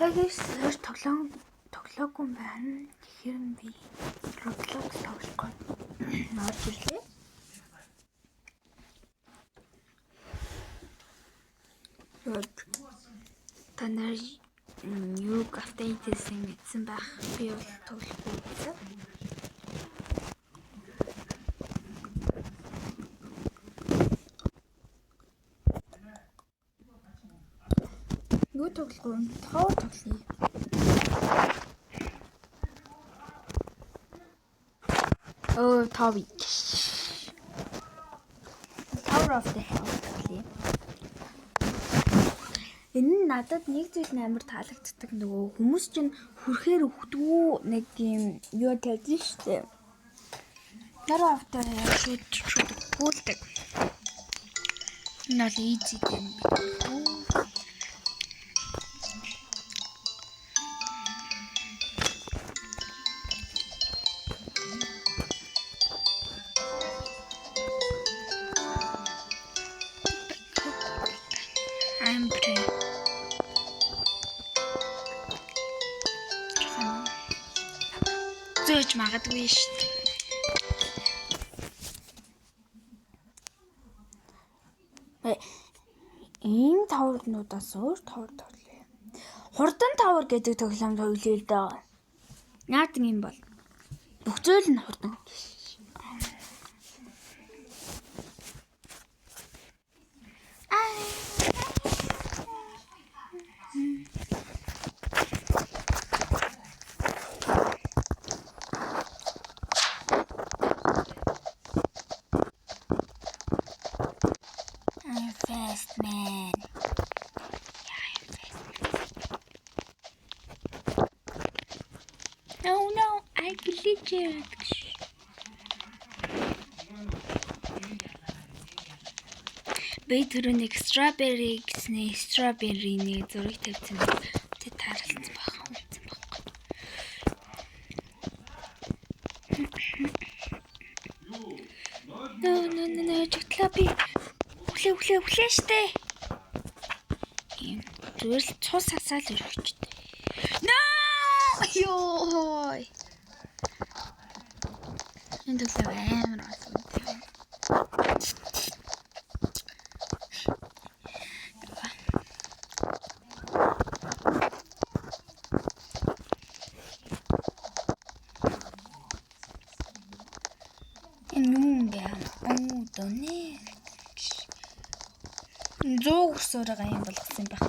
Тэгээс тоглоогүй юм байна. Тэгэхээр би Roblox тоглох гээд орж ирлээ. Танаар юу апдейт хийсэн гэсэн байх. Би бол тоглохгүй байсан. Юу тоглох вэ? Tower тоглоё. Tower. Tower of the Hell тоглоё. Энэ нь надад нэг зүйл амар таалагддаг. Нөгөө хүмүүс чинь хүрхээр өгдөггүй нэг юм юу тавьж штэ. Tower of the Hell шууд өгүүлдэг. Энэ л easy юм. Зөөж магадгүй шүү дээ. Ийм таврнуудаас өөр тавр тоглоё. Хурдан тавр гэдэг тоглоом тоглоё л доо. Яадаг юм бол бүх зүйл нь хурдан. Fast man. No, I glitched. Би түрүүний strawberry гэснээр strawberry-ний зураг тавьсан. Тэ таарлцсан баха үнсэн баггүй. No, чигтлаа би өглөө штэ. Ийм зүгээр л цус хасаал өрөвчтэй. No! Ёо. Энд л амар асуу. Зөө өсөөрөө юм болгосон байх.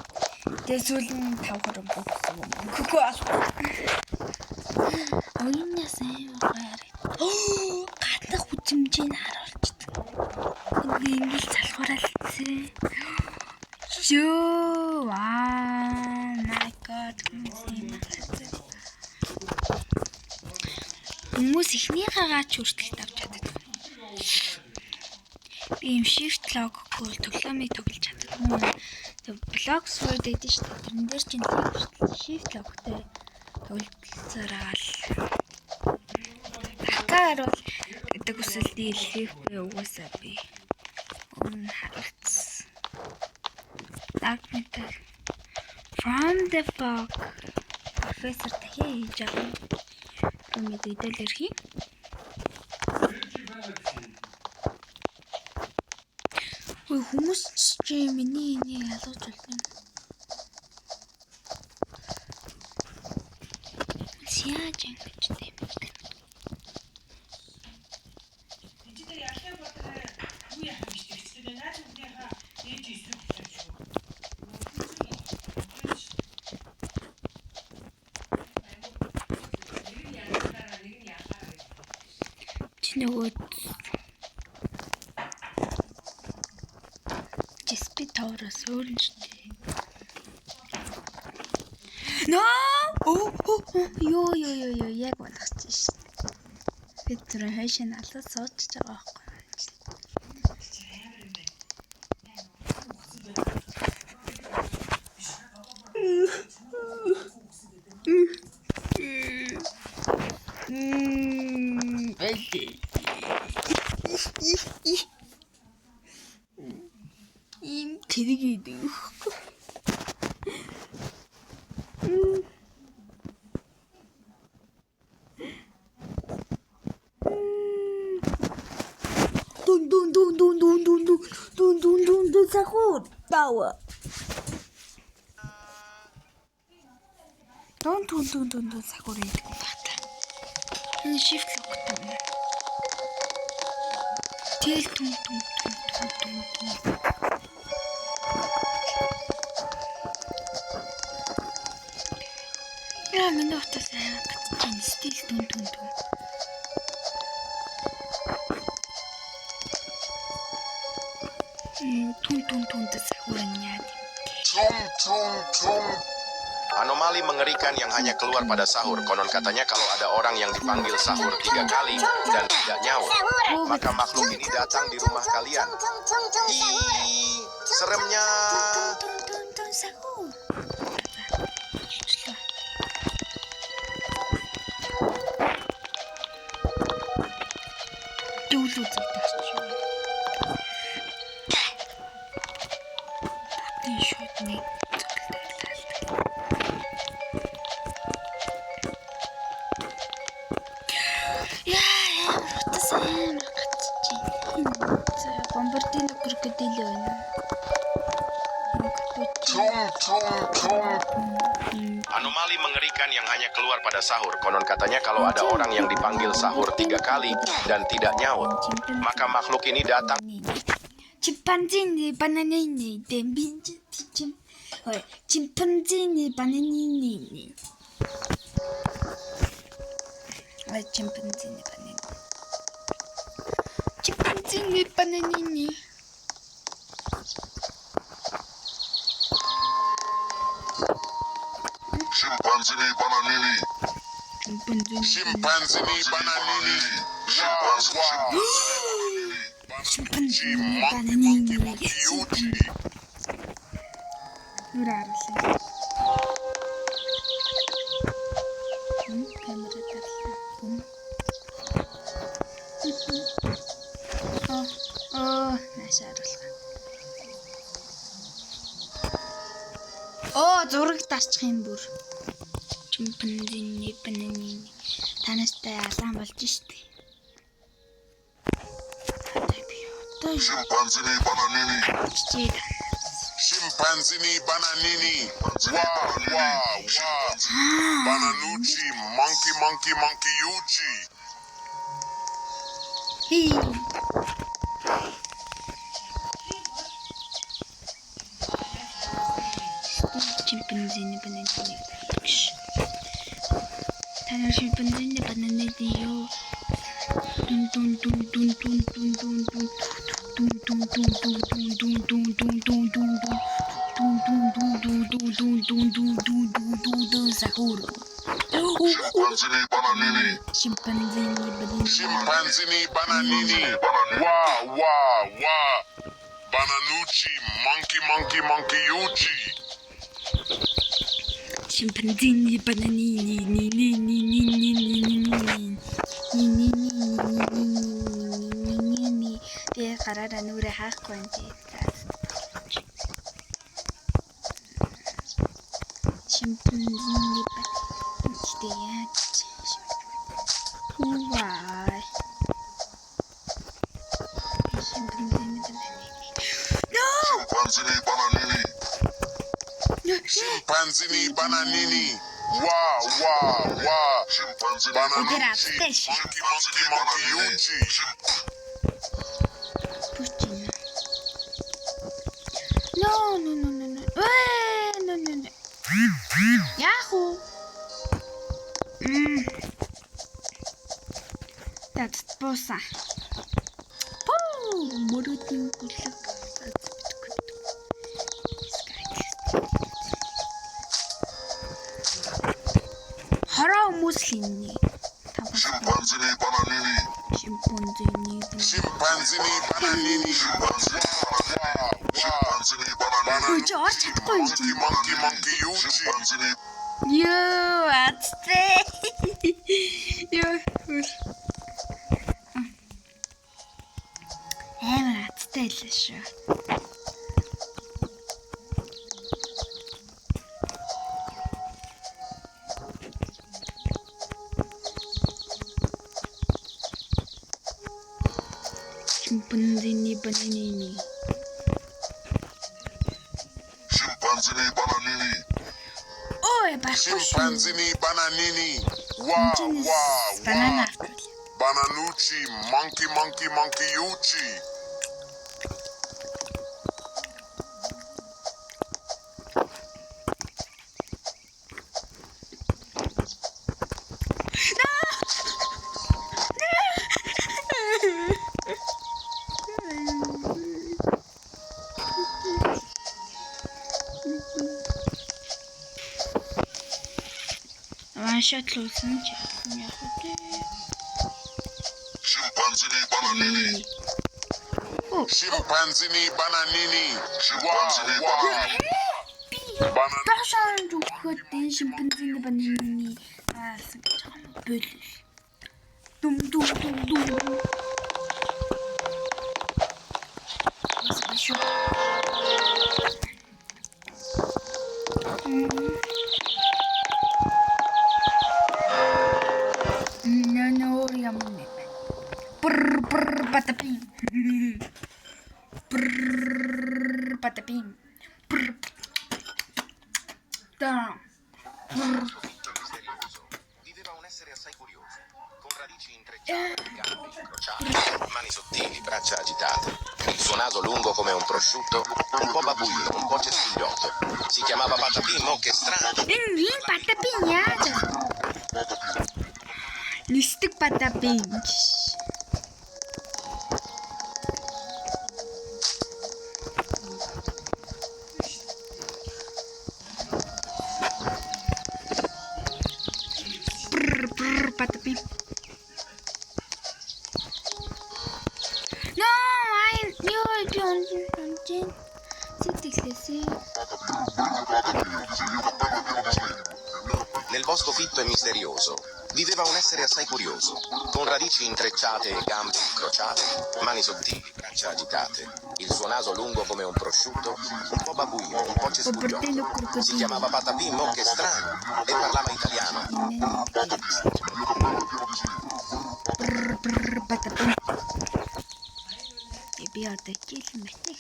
Тэгээ сүүлийн 5 хорог өгсөн юм. Хөгөө аль. Оюунаас амар. Гадах хүчмжийг харуулчихдаг. Ингээд залхуурал гэсэн. Шөө. My god. Хүмүүс ихнийхээгаа ч хүртэл тавьж чаддаг. Би юм shift lock гол тоглоомыг тоглож чаддаггүй. Блок sword гэдэг чинь тэрэн дээр чинь shift lockтэй тоглолцоороо л. Хакаар бол гэдэг үсэл дийлхэхгүй угаасаа би. Харуулц. Dark metal. From the fog. Professor Tahi хийж байгаа. Мэдээлэл ирхий. Хүмүүс чи миний энийг ялгаж байна. Яаж ингэж тийм бэ? Чи нөгөө Таураас өөр нь шүү дээ. No! Ёо яг болгочих шүү дээ. Би тэр хайшаа налаа суудчих байгаа байхгүй. Им тэрийг Сахур дава. Тун сахур идэх юм байна. Энэ shift lock тань. Тэл тун. Яа минь утасаа гацчихин стил тун. Tun sahurnya. Tung. Anomali mengerikan yang hanya keluar pada sahur. Konon katanya kalau ada orang yang dipanggil sahur 3 kali dan tidak nyaut, maka makhluk ini datang di rumah kalian. Ih, seremnya. Tun sahur. Dulu tak. Shotnik. Яа, утасаа гацчих. Бомбардино крокодил байна. Anomali mengerikan yang hanya keluar pada sahur. Konon katanya kalau ada orang yang dipanggil sahur 3 kali dan tidak nyaut, maka makhluk ini datang. Chimpanzini bananini dembinji tichim. Oi, chimpanzini bananini. Oi, chimpanzini bananini. Chimpanzini bananini. Chimpanzini bananini. Chimpanzini bananini. Nurarsan. Kamera tarsın. Нашааруулга. Зураг тарчих юм бүр. Чимпанзини бананини. Танастай алаан болж штэ. Chimpanzini bananini. Chimpanzini bananini. Wow. Bananuchi, monkey uchi. Hey. Chimpanzini bananini. Tana chimpanzini bananini yo. Dun. Sahur. Chimpanzini bananini. Wow. Bananuchi, monkey uchi. Chimpanzini bananini. Тэгээ гараараа нүрээ хаахгүй юм чи. Chimpanzini bananini. Why? No! Chimpanzini bananini. Wow. Bananuchi, monkey uchi. Putin. No. No. Yahoo! That's bossa. Мөрөдний бүлэг. Хороо хүмүүс л инний. Chimpanzini bananini. Чи орч чадахгүй юм чи. Monkey uchi. Ёо, атстэй. Ёо. Амар атстай л шүү. Chimpanzini bananini. bananini. Ой, байхгүй шүү. Chimpanzini bananini. Wow, wow, Банана wow. авчихвал. Bananucci, monkey, monkey, monkey, uchi. One-shot луусан ч яг үү. Chimpanzini bananini. Chimpanzini bananini. Chimpanzini bananini. Banana. Ташаанд өгөхөд энэ шимпанзины бананы аасан гэж байгаа юм бол. Дүм. Масаашо. Наноор юм нэ. Патапин. Patapim. Da. Viveva un essere assai curioso, con radici intrecciate, gambe incrociate, mani sottili, braccia agitate, il suo naso lungo come un prosciutto, un po' babuino, un po' cespugliotto. Si chiamava Patapim, oh che strano! Энэ Patapim яаж? Нисдэг Patapim. Patapim. No, Nel bosco fitto e misterioso viveva un essere assai curioso, con radici intrecciate e gambe incrociate, mani sottili, braccia agitate, il suo naso lungo come un prosciutto, un po' babuino, un po' cespugliotto. Si chiamava Patapim, oh che strano, e parlava italiano. Patapim. Би одоо жил мэтэ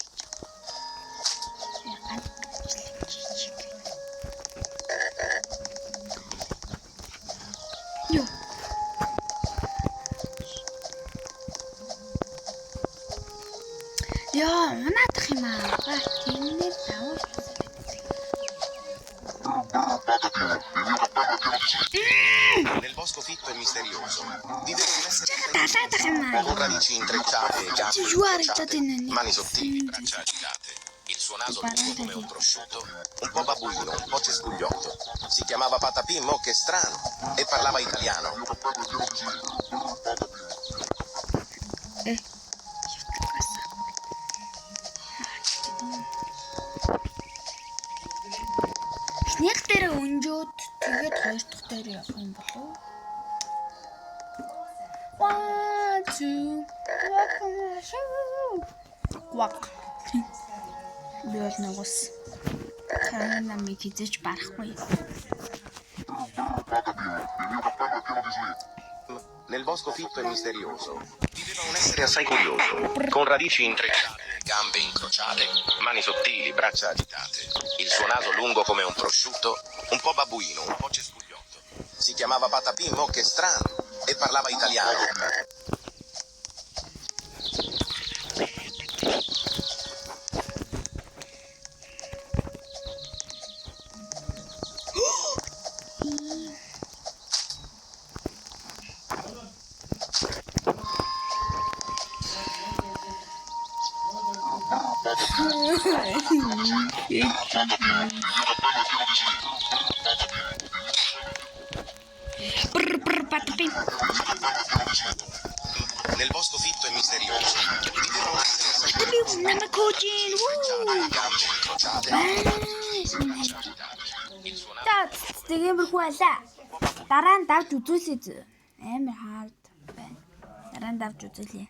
гэж байна. Юу. Яа, манайдах юм аа. Тэрнээ давуулж Nel bosco fitto e misterioso viveva un essere con radici intrecciate e gambe incrociate, mani sottili, braccia agitate, il suo naso lungo come un prosciutto, un po' babuino, un po' cespugliotto. Si chiamava Patapim, oh che strano, e parlava italiano. Снег дээр өнжөөд тэгээд хоёр дахь дээр явах юм болов. 1 2 walk. Би бол нугас. Харин намайг хизэж барахгүй. Nel bosco fitto e misterioso viveva un essere assai curioso, con radici intrecciate, gambe incrociate, mani sottili, braccia agitate, il suo naso lungo come un prosciutto, un po' babuino, un po' cespugliotto. Si chiamava Patapim, oh che strano, e parlava italiano. Patapim. Nel bosco fitto e misterioso viveva un essere assai Patapim на кочин. gambe incrociate, braccia agitate, il suo naso Тэгэмэрхүү байлаа. Дараа нь давж үзүүлээ. Амар хаард байна. Дараа нь давж үзүүлээ.